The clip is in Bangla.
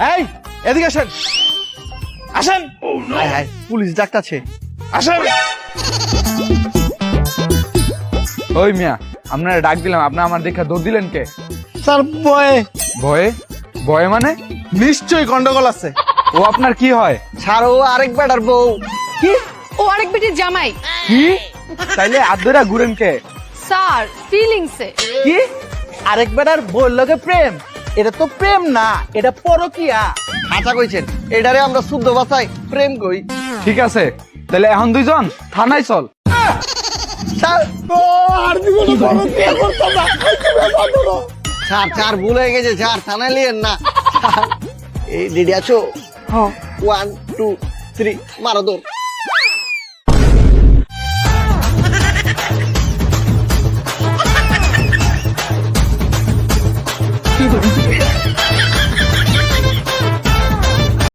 এই এদিকে আসেন আসেন। হায় হায়, পুলিশ ডাকতাছে, আসেন। ওই মিয়া, আপনারা ডাক দিলাম, আপনি আমার দেখা দৌড় দিলেন কে? স্যার ভয়ে। ভয়ে? ভয়ে মানে? নিশ্চয়ই গন্ডগোল আছে। ও আপনার কি হয়? স্যার ও আরেক বেটার বউ। কি? ও আরেক বেটির জামাই। কি? তাইলে আদরা ঘুরেন কে? স্যার ফিলিংসে। কি? আরেক বেটার বউর লগে প্রেম? এটা তো প্রেম না, এটা পরকিয়া। আশা কইছেন এটারে আমরা শুদ্ধ ভাষায় প্রেম কই। ঠিক আছে, তাহলে এখন দুইজন থানায় চল। স্যার আর দিব না, পরকিয়া করতাম না। স্যার স্যার ভুল হয়ে গেছে স্যার, থানায় লিয়েন না। স্যার, এই রেডি আছো? হ্যাঁ। 1 2 3 মারো দৌড়। কি